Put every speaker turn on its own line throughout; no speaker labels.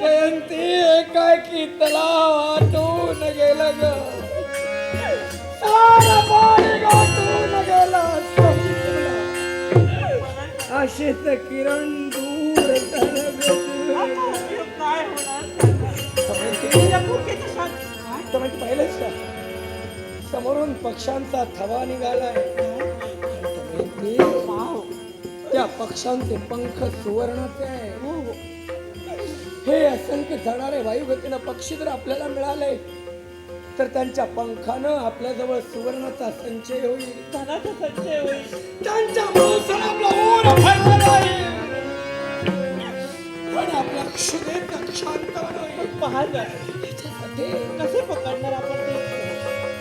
जयंती एकाकी तलाव आटून गेलं ग, सारं पाणी गाठून गेलं. अशीच किरण दूर
काय होणार
पाहिलंच का? समोरून पक्ष्यांचा थवा निघालाय. त्या पक्ष्यांचे पंख सुवर्णाचे आहे. हे असंख्य चढणारे वायुगतीनं पक्षी जर आपल्याला मिळाले तर त्यांच्या पंखानं आपल्या जवळ सुवर्णाचा संचय होईल,
धनाचा संचय होईल.
त्यांच्या मांसाला आपला ऊर भरणार आहे. पण आपल्या क्षुदेत शांत होईल.
पाहायला
याच्यासाठी
कसे पकडणार आपण ते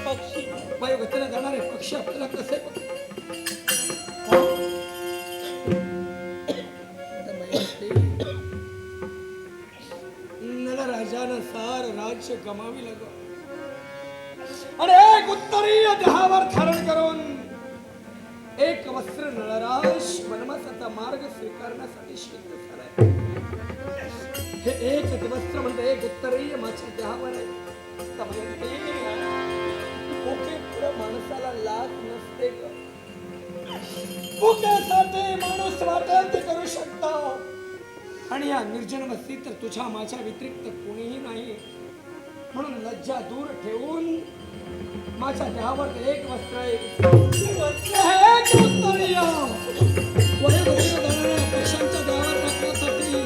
पक्षी?
वायुगतीनं जाणारे पक्षी आपल्याला कसे राजानं सार राज्य गमाविलं ग, आणि एक उत्तरीय देहावर धारण करून एक वस्त्र नळराज वनवासाचा मार्ग स्वीकारण्यासाठी सिद्ध झालाय. हे एक वस्त्र म्हणजे एक उत्तरीय माझ्या देहावर आहे. भुके पुढे माणसाला लाज नसते ग. भुकेसाठी माणूस वाटेल ते करू शकतो, आणि या निर्जन वस्तीत तर तुझ्या माझ्या व्यतिरिक्त कोणीही नाही. म्हणून लज्जा दूर ठेवून माझ्या देहावर एक वस्त्र आहे. एक उत्तरीय पक्षांच्या देहावर टाकण्यासाठी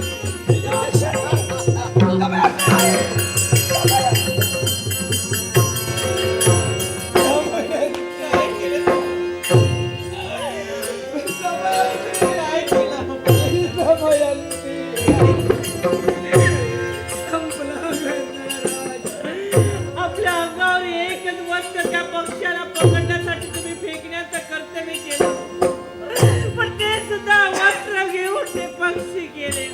आपल्या अंगावर एकच वस्त्र त्या पक्षाला पकडण्यासाठी तुम्ही फेकण्याचं कर्तव्य केलं, पण ते सुद्धा वस्त्र घेऊन ते पक्षी गेले.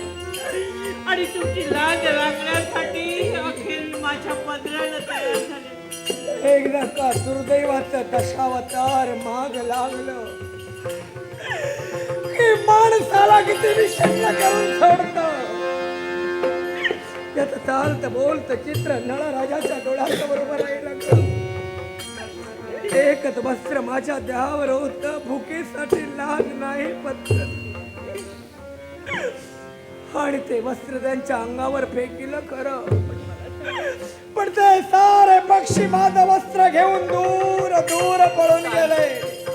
आणि तुमची लाज राखण्यासाठी अखेर माझ्या पदराला तयार झाले.
एकदा का दुर्दैवाचं दशावतार माग लागलं की माणसाला किती विषण्ण करून सोडतं. याचं चालत बोलत चित्र नळराजाच्या डोळ्याच्या बरोबर राहिलं. एकच वस्त्र माझ्या देहावर होत, भुकेसाठी लाज नाही पत्र, आणि ते वस्त्र त्यांच्या अंगावर फेकिलं खरं, पण ते सारे पक्षी माझं वस्त्र घेऊन दूर दूर पळून गेले.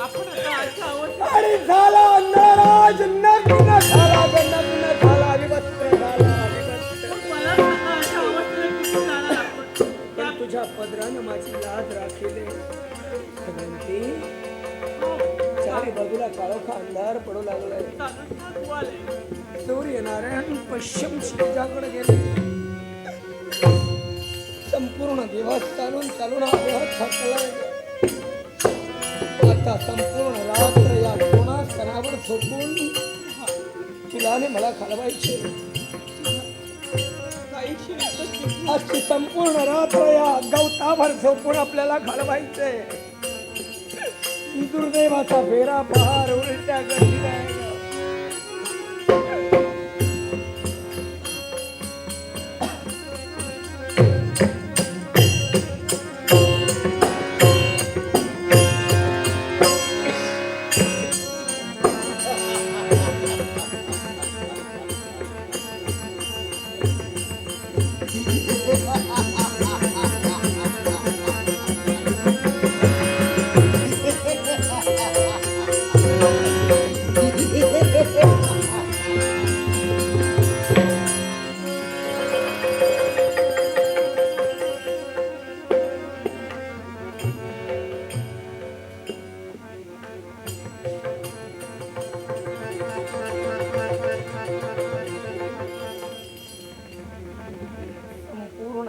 आपण आता अशा
आणि झाला नळराज नग्न झाला, नग्न झाला, विवस्त्र झाला.
मला सांगा, अशा अवस्थेत कुठे जाणार आपण?
पण तुझ्या पदरानं माझी लाज राखीले. चारी बाजूला काळोखा अंधार पडू लागलाय. सूर्यनारायण पश्चिम शिजाकडे गेले. संपूर्ण दिवस चालून चालून हा देह थकलाय. आता संपूर्ण रात्र या कोणा स्तरावर झोपून तुला आणि मला घालवायचे. आजची संपूर्ण रात्र या गवतावर झोपून आपल्याला घालवायचे. दुर्दैवाचा फेरा पहार उलट्या गतीला आहे.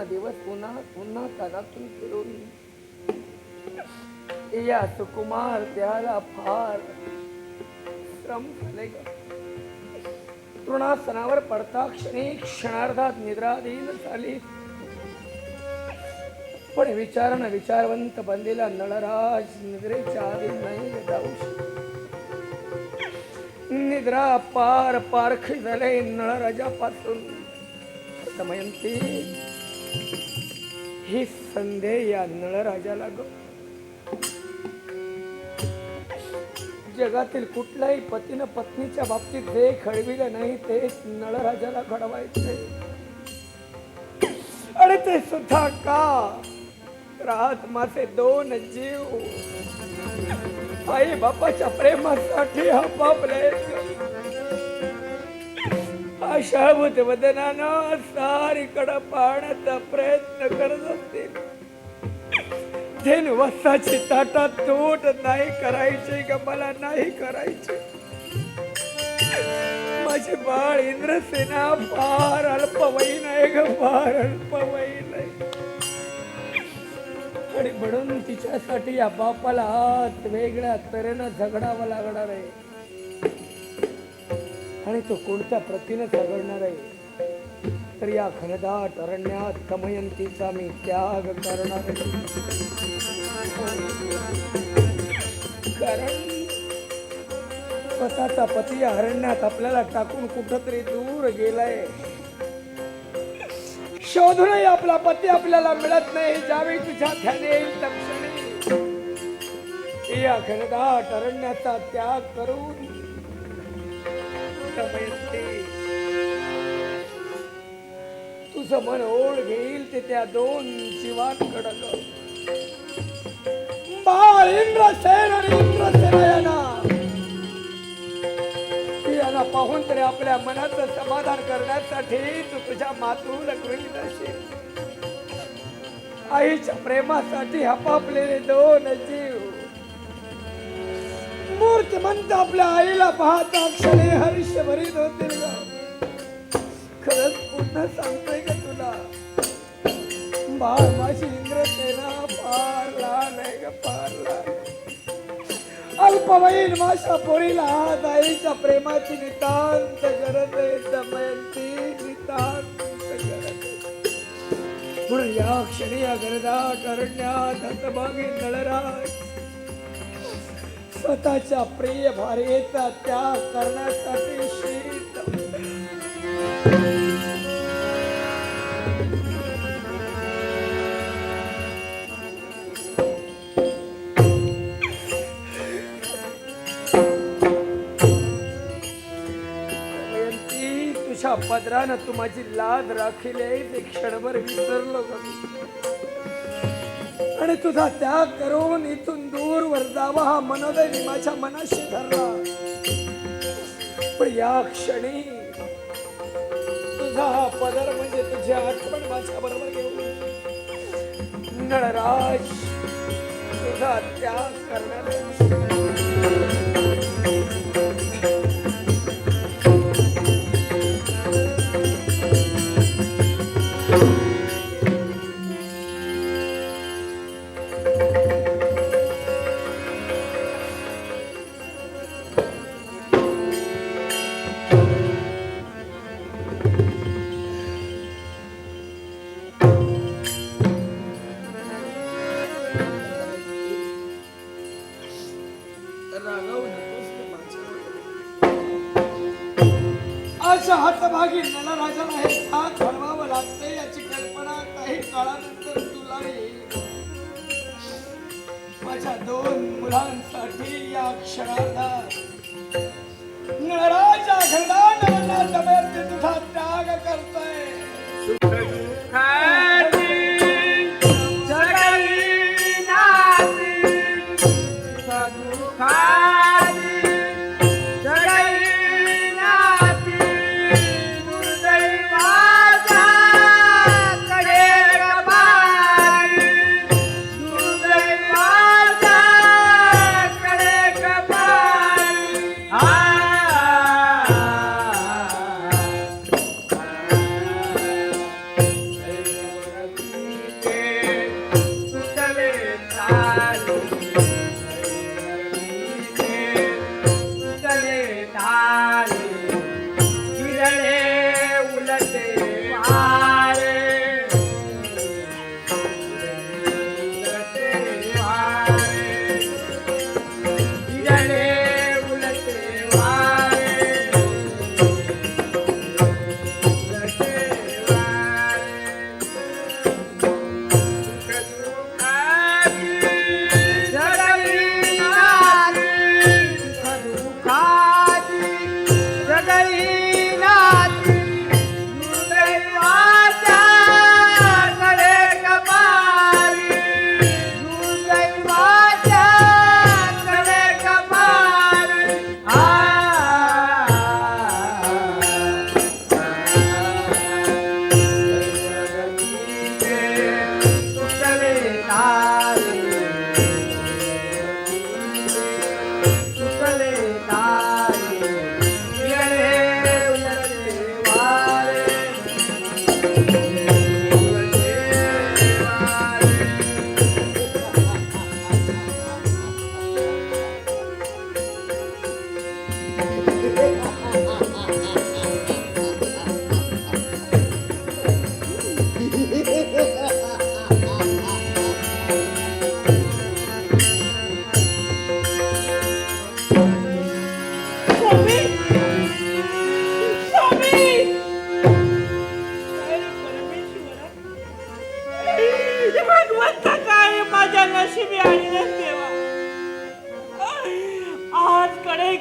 दिवस पुन्हा पुन्हा कानातून फिरून या सुकुमार त्याला फार श्रम झाले ग. तृणासनावर पडता क्षणी क्षणार्धात निद्राधीन झाली. पण विचारानं विचारवंत बनलेला नळराज निद्रेच्या आधी नाही जाऊ शकत. निद्रा पार पारखी झाले नळराजापासून. दमयंती, ही संधी या नळराजाला ग. जगातील कुठल्याही पतीनं पत्नीच्या बाबतीत जे घडविलं नाही तेच नळराजाला घडवायचे. आणि ते सुद्धा का? राहत माझे दोन जीव आई बापाच्या प्रेमासाठी आपापले आशाभूत वदनानं सारीकडे पाहण्याचा प्रयत्न करत असतील. धेन वस्ताची ताटात तूट नाही करायची ग, मला नाही करायची. माझे बाळ इंद्रसेना फार अल्पवयीन आहे ग, फार अल्पवयीन आहे. आणि म्हणून तिच्यासाठी या बापाला हात वेगळ्या तऱ्हेनं झगडावं लागणार आहे. आणि तो कोणत्या प्रतीनं झगडणार आहे? तर या घनदाट अरण्यात दमयंतीचा मी त्याग करणार आहे. कारण स्वतःचा पती या अरण्यात आपल्याला टाकून कुठंतरी दूर गेलाय. शोधूनही आपला पती आपल्याला मिळत नाही. ज्यावेळी तुझ्या ध्यानी येईल तक्षणी या घनदाट अरण्याचा त्याग करून तुझं मन ओढ घेईल ते त्या दोन जीवांकडं. बाळ इंद्रसेन आणि इंद्रसेना यांना पाहून तरी आपल्या मनाचं समाधान करण्यासाठी तू तुझ्या मातूला गृहीत असेल. आईच्या प्रेमासाठी हपापलेले दोन जीव मूर्तिमंत आपल्या आईला पाहता क्षणी हर्ष भरीत होतील ग. खरंच पुन्हा सांगतोय का तुला, बाळ माझी इंद्रसेना फार लहान आहे ग, फार लहान. अल्पवयीन माझ्या पोरीला आज आईच्या प्रेमाची नितांत गरज आहे. दमयंती, नितांत गरज आहे. म्हणून या क्षणी या घनदाट अरण्यात हतभागी नळराज स्वतःच्या प्रिय भार्येचा त्याग करण्यासाठी शीत तुझ्या पदरानं तू माझी लाद राखिले ते क्षणभर विसरलो ग. आणि तुझा त्याग करून इथून दूर वर जावा हा मनोदय मी माझ्या मनाशी धरला. पण या क्षणी तुझा हा पदर म्हणजे तुझी आठवण माझ्या बरोबर घेऊन नळराज तुझा त्याग करण्याचा हातभागी नळराजाला हे साथ घडवावं लागते याची कल्पना काही काळानंतर तुला येईल. माझ्या दोन मुलांसाठी या क्षणाला नळराजा घरदार दमयंती तुझा त्याग करतोय.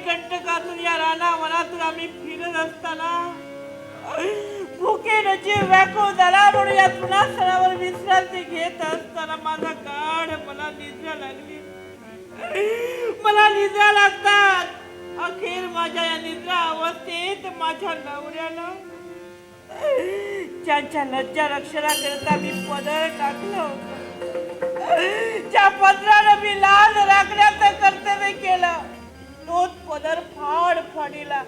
कंटकातून या राणा वनातून आम्ही फिरत असताना भुके नजीव व्याकुळ झाला म्हणून या तृणास्थळावर विश्रांती घेत असताना माझा गाढ मला निद्रा लागली. मला निद्रा लागतात. अखेर माझ्या या निद्रा अवस्थेत माझ्या नवऱ्याला ज्यांच्या लज्जा रक्षणाकरता मी पदर टाकलं होतं, ज्या पदरानं मी लाज राखण्याचं कर्तव्य केलं, तोच पदर फाड फाडीला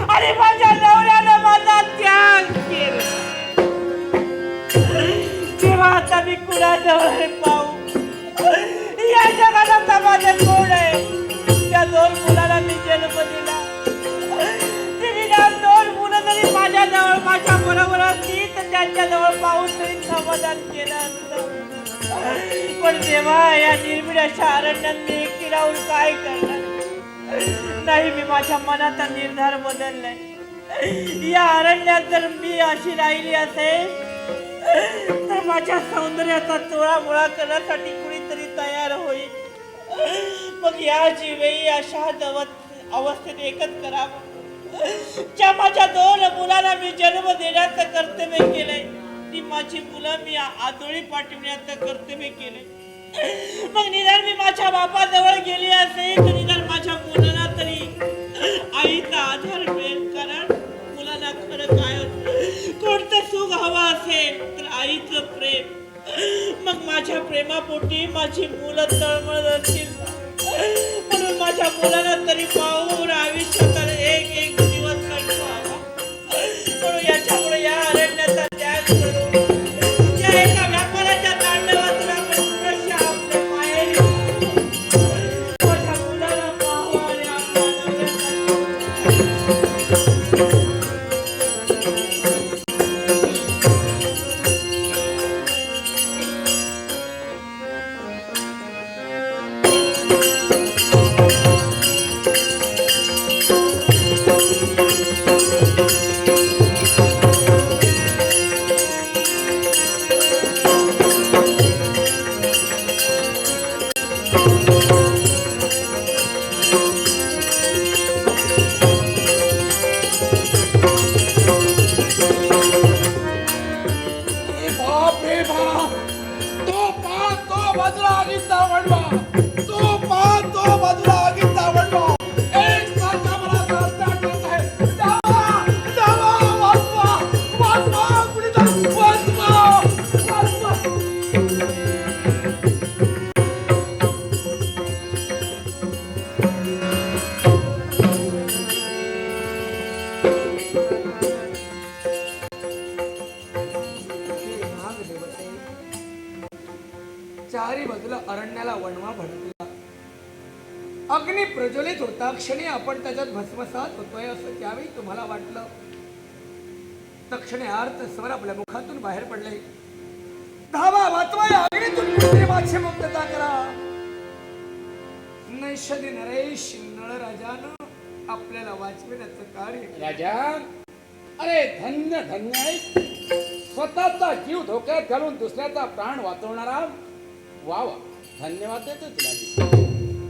आणि माझ्या नवऱ्यानं माझा त्याग केला. तेव्हा आता मी कुणाजवळ पाहू? या जगाला माझे कोण आहे? त्या 2 मुलाला मी जन्म दिला. तिने 2 मुलं जरी माझ्याजवळ माझ्या बरोबर असती तर त्यांच्याजवळ पाहून तरी समाधान केलं असतं. पण तेव्हा या निर्भीड अशा अरण्यात मी एकटी राहून काय करणार? नाही, मी माझ्या मनाचा निर्धार बदललाय. या अरण्यात जर मी अशी राहिली असेल तर माझ्या सौंदर्याचा चोळामोळा करण्यासाठी कुणीतरी तयार होईल. मग या जीवेही अशा अवस्थेत एकच करावं. ज्या माझ्या 2 मुलांना मी जन्म देण्याचं कर्तव्य केलंय, ती माझी मुलं मी आदोळी पाठविण्याचं कर्तव्य केलंय. मग निदान मी माझ्या बापाजवळ गेली असेल तर निदान माझ्या मुलांना तरी आईचा आधार मिळेल. कारण मुलांना खरं काय कोणतं सुख हवं असेल तर आईचं प्रेम. मग माझ्या प्रेमापोटी माझी मुलं तळमळत असतील म्हणून माझ्या मुलांना तरी पाहून आयुष्यात एक दिवस कंटाळा. म्हणून याच्यामुळे या अरण्याचा त्याग करून या एका व्यापाराच्या तांडवातून आपण पुनश्च आपल्या माहेरी माझ्या मुलाला पाहू आणि आपल्या
चारी बाजूला अरण्याला वणवा भडकला. अग्नी प्रज्वलित होता. क्षणी आपण त्याच्यात भस्मसात होतोय असं त्यावेळी तुम्हाला वाटलं. तक्षणी आर्त स्वर आपल्या मुखातून बाहेर पडले. धावा वाचवा, या अग्नीतून कृत्रिमाची मुक्तता करा. नैषधी नरेश नळराजानं आपल्याला वाचविण्याचं कार्य.
राजा, अरे धन्य धन्य आहे. स्वतःचा जीव धोक्यात घालून दुसऱ्याचा प्राण वाचवणारा. वा वा, धन्यवाद देतो तुला.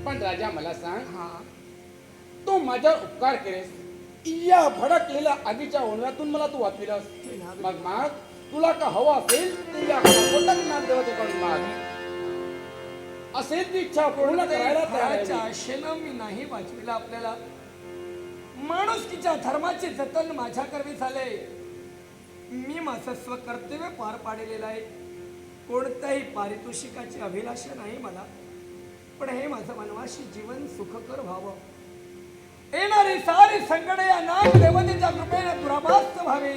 पण राजा मला सांग,
हा,
तू माझ्यावर उपकार केलेस. या भडकलेल्या आगीच्या ओंडव्यातून मला तू वाचविलास. मग माग, तुला का हवा असेल ते या कोटकनाथ देवतेकडून माग. असेल ती इच्छा पूर्ण करायला तयार आहे.
आशेनं मी नाही वाचविला आपल्याला. माणुसकीच्या धर्माचे जतन माझ्याकरवी झाले. मी माझं स्वकर्तव्य पार पाडलेलं आहे. कोणत्याही पारितोषिकाची अभिलाषा नाही मला. पण हे माझं वनवासी जीवन सुखकर व्हावं. येणारी सारी संकट या नाग देवतेच्या कृपेने दुराभास व्हावी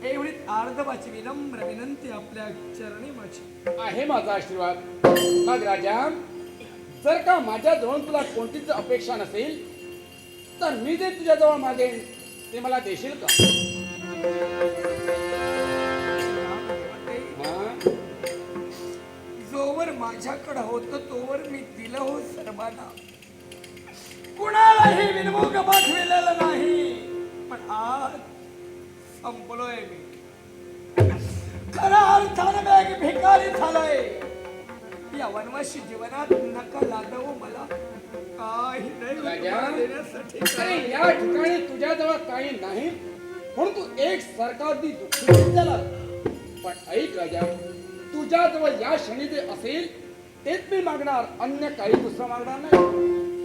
एवढीच आर्धवाची विनम्र विनंती आपल्या चरणी माझी
आहे. माझा आशीर्वाद. मग राजा, जर का माझ्या जवळ तुला कोणतीच अपेक्षा नसेल तर मी जे तुझ्याजवळ मागेन ते मला देशील का?
जोवर माझ्याकडे होतं तोवर मी दिलं हो सर्वांना. कुणालाही विनमुख पाठविलेलं नाही. पण आज संपलोय मी. खऱ्या अर्थानं मी एक भिकारी झालोय. या वनवासी जीवनात नका लादवू मला. काही नाही
राजा.
तुम्हाला देण्यासाठी
अरे
काय.
या ठिकाणी तुझ्याजवळ काही नाही म्हणून तू एक सरकारची दुःखी झाला. पण ऐक राजा, तुझ्याजवळ या क्षणी जे असेल तेच मी मागणार, अन्य काही दुसरं मागणार नाही.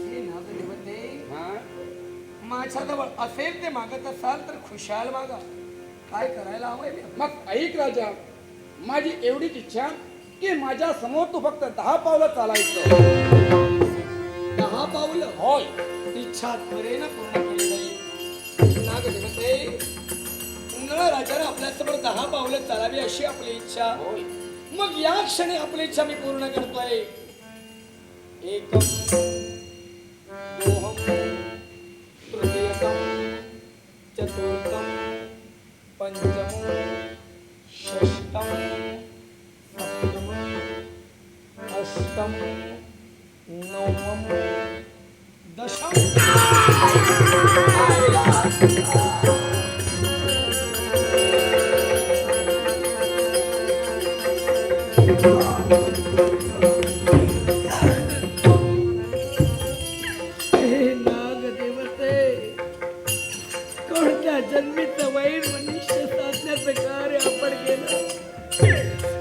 हे नागदेवते,
हा?
माझ्याजवळ असेल ते मागत असाल तर खुशाल मागा. काय करायला हवंय मी?
मग ऐक राजा, माझी एवढीच इच्छा की माझ्या समोर तू फक्त 10 पावलं चालायचं.
10 पावलं
होय.
इच्छा त्वरेनं पूर्ण केली जाईल. नागदेवते, नळ राजाने आपल्यासमोर 10 पावलं चालावी अशी आपली इच्छा.
होय.
मग या क्षणी आपली इच्छा मी पूर्ण करतोय. एकम, दोहम, तृतीयकम, चतुर्थम, पंचम, षष्टम, सप्तम, अष्टम, नवम, दशम. हे नागदेवते, कोणत्या जन्मीचं वैर मनुष्य साधण्याचं कार्य आपण केलं.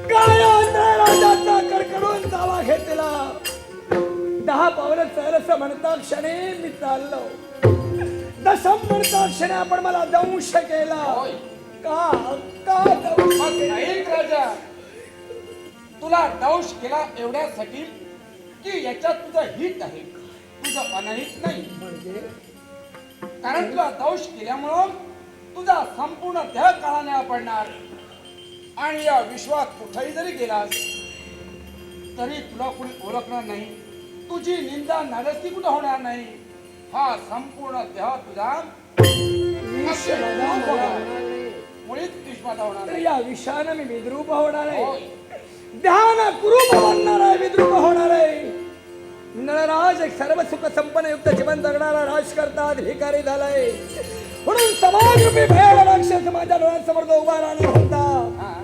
काय राजाचा कडकडून दावा घेतला. 10 पावलं चालस म्हणता क्षणी मी चाललो. दशम म्हणता क्षणी आपण मला दंश केला.
होय.
का का दंश
मग
केला?
ऐक राजा, तुला दंश केला एवढ्यासाठी की याच्यात तुझं हित आहे, तुझं अनहित नाही.
म्हणजे
कारण तुला दंश केल्यामुळं तुझा संपूर्ण देह काळाने पडणार आणि या विश्वात कुठेही जरी गेलास तरी तुला कुणी ओळखणार नाही, तुझी निंदा नाराजगी कुठं होणार नाही. हा संपूर्ण देह तुझा
विषबाधा होणार नाही.
मुळीच विश्वात होणार
तर
नाही.
या विषयानं मी विद्रूप होणार आहे.
होय.
ध्यान कुरूप बनणार आहे, विद्रूप होणार आहे. नळराज एक सर्व सुख संपन्न युक्त जीवन जगणारा राजकर्ता अधिकारी झालाय. म्हणून समाजरूपी भयाला राक्षस माझ्या डोळ्यांसमोर जो उभा राहणार होता,
हा.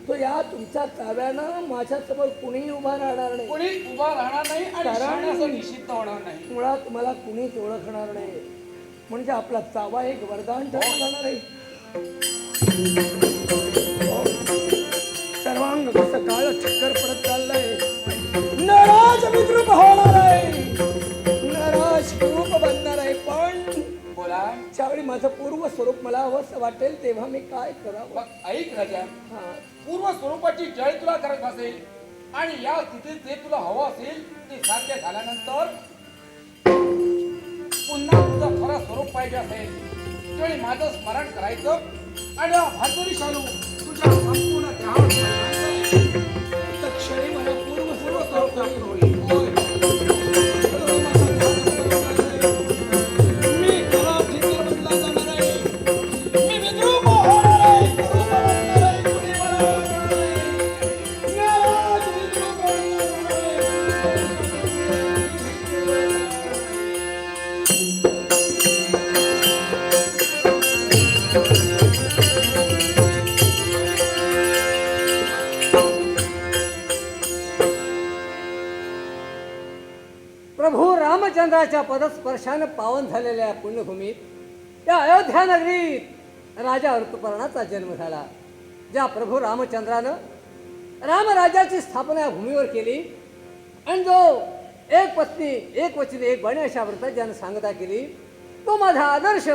तो या तुमच्या काव्यानं माझ्या समोर कुणीही उभा राहणार नाही.
कोणी उभा राहणार नाही आणि
कारण-
शहाण्याचं निषिद्ध होणार नाही.
मुळात मला कुणीच ओळखणार नाही. म्हणजे आपला चावा एक वरदान ठरून जाणार आहे. सर्वांग कसं काळ ठक्कर पडत चाललंय. नराज विद्रूप होणार आहे, नराज रूप बनणार आहे. पण
बोला.
ज्यावेळी माझं पूर्व स्वरूप मला हवंसं वाटेल तेव्हा मी काय करावं.
मग ऐक राजा,
हा.
पूर्व स्वरूपाची जळ तुला करत असेल आणि या स्थितीत जे तुला हवं असेल ते साध्य झाल्यानंतर पुन्हा तुझं खरं स्वरूप पाहिजे असेल त्यावेळी माझं स्मरण करायचं आणि या भातुरी शालू तुझ्या संपूर्ण देहावर ठेवायचं.
तत्क्षणी मला पूर्व स्वरूप प्राप्त होईल. मी खरा ठिकाण बदला जाणार आहे. मी विद्रूप होणार आहे, कुरूप बनणार आहे, कुणी मला ओळखणार नाही. नराज विद्रूप होणार आहे.
प्रभू रामचंद्राच्या पदस्पर्शाने पावन झालेल्या पुण्यभूमीत या अयोध्या नगरीत राजा ऋतुपर्णाचा जन्म झाला. ज्या प्रभू रामचंद्रानं रामराज्याची स्थापना या भूमीवर केली आणि जो एक पत्नी एक वचनी एक बने अशा व्रतात ज्यानं सांगता केली, तो माझा आदर्श,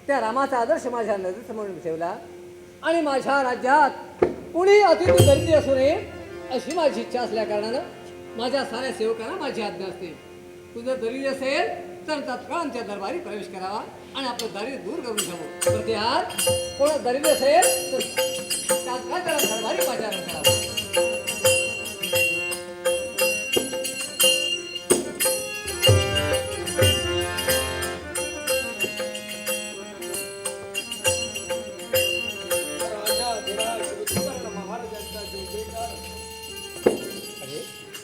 त्या रामाचा आदर्श माझ्या नजरेसमोर ठेवला आणि माझ्या राज्यात कुणी अतिथी दरिद्री असू नये अशी माझी इच्छा असल्या कारणानं माझ्या साऱ्या सेवकांना माझी आज्ञा असते. तुझं दरिद्र असेल तर तत्काळ आमच्या दरबारी प्रवेश करावा आणि आपलं दारिद्र्य दूर करून घ्यावं. तर ते आज कोण दरिद्र असेल तर तात्काळ त्याला दरबारी पाचारण करावं.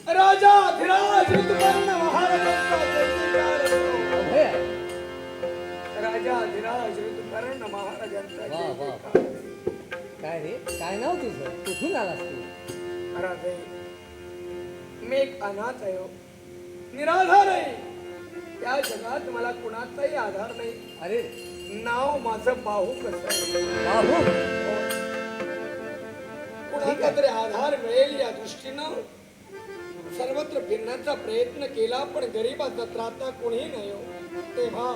राजाधिराज ऋतुपर्ण महाराजांचा जयजयकार असो.
अभय आहे.
राजाधिराज ऋतुपर्ण महाराजांचा
वा, वा.
जयजयकार असो.
काय रे, काय नाव तुझं, कुठून आलास तू?
राधे, मी एक अनाथ आहे हो. निराधार आहे. या जगात मला कुणाचाही आधार नाही.
अरे
नाव माझं बाहू कसं आहे.
बाहू
कुणाचा तरी आधार मिळेल या दृष्टीनं सर्वत्र फिरण्याचा प्रयत्न केला, पण गरीबाचा त्राता कोणी नाही हो. तेव्हा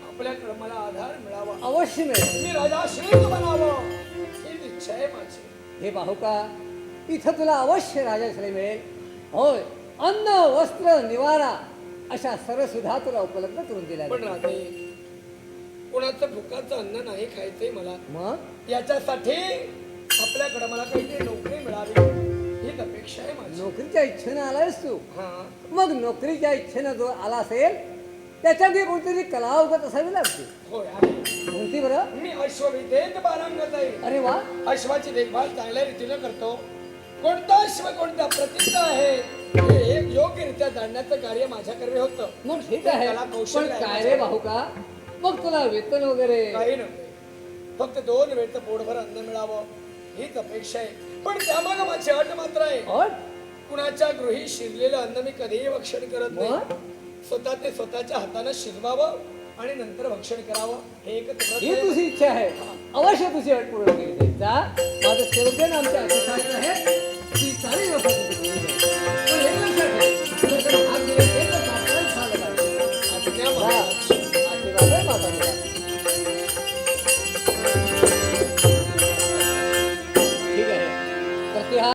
आपल्याकडे मला आधार मिळावा,
अवश्य मिळेल.
मी राजाश्रीत बनावं ही इच्छा आहे माझी.
हे पाहू का, इथं तुला अवश्य राजाश्रय मिळेल. होय, अन्न वस्त्र निवारा अशा सर्व सुद्धा तुला उपलब्ध करून दिल्या
पण
जातील.
राजे, कोणाचं भुकाचं अन्न नाही खायचंय मला.
मग
याच्यासाठी आपल्याकडे मला काहीतरी नोकरी मिळावी हीच अपेक्षा आहे माझी.
नोकरीच्या इच्छेनं आलायस तू.
हा,
मग नोकरीच्या इच्छेनं जो आला असेल त्याच्यामध्ये कोणतरी कला अवगत असावी लागते.
होय आहे.
कोणती बरं?
मी अश्वविद्येत पारंगत आहे.
अरे वा,
अश्वाची देखभाल चांगल्या रीतीने करतो. कोणता अश्व कोणत्या प्रतीचा आहे हे एक योग्यरित्या जाणण्याचं कार्य माझ्याकडे होतं.
मग ठीक आहे.
कला
पण
कौशल्य आहे
काय रे भाऊ का, मग तुला वेतन वगैरे
काही नव्हते. फक्त 2 वेळचं पोटभर अन्न मिळावं हीच अपेक्षा आहे. पण त्यामागे माझी अट मात्र आहे.
अट?
कुणाच्या गृही शिजलेलं अन्न मी कधीही भक्षण करत नाही.
मग?
स्वतः ते स्वतःच्या हाताने शिजवावं आणि नंतर भक्षण करावं हे एक व्रत
ही
आहे.
तुझी इच्छा आहे. अवश्य तुझी अट पूर्ण केली जाईल. जा, माझं सेवकन आमच्या अतिशास्त्र आहे ती सारी व्यवस्था तुझी केली जाईल.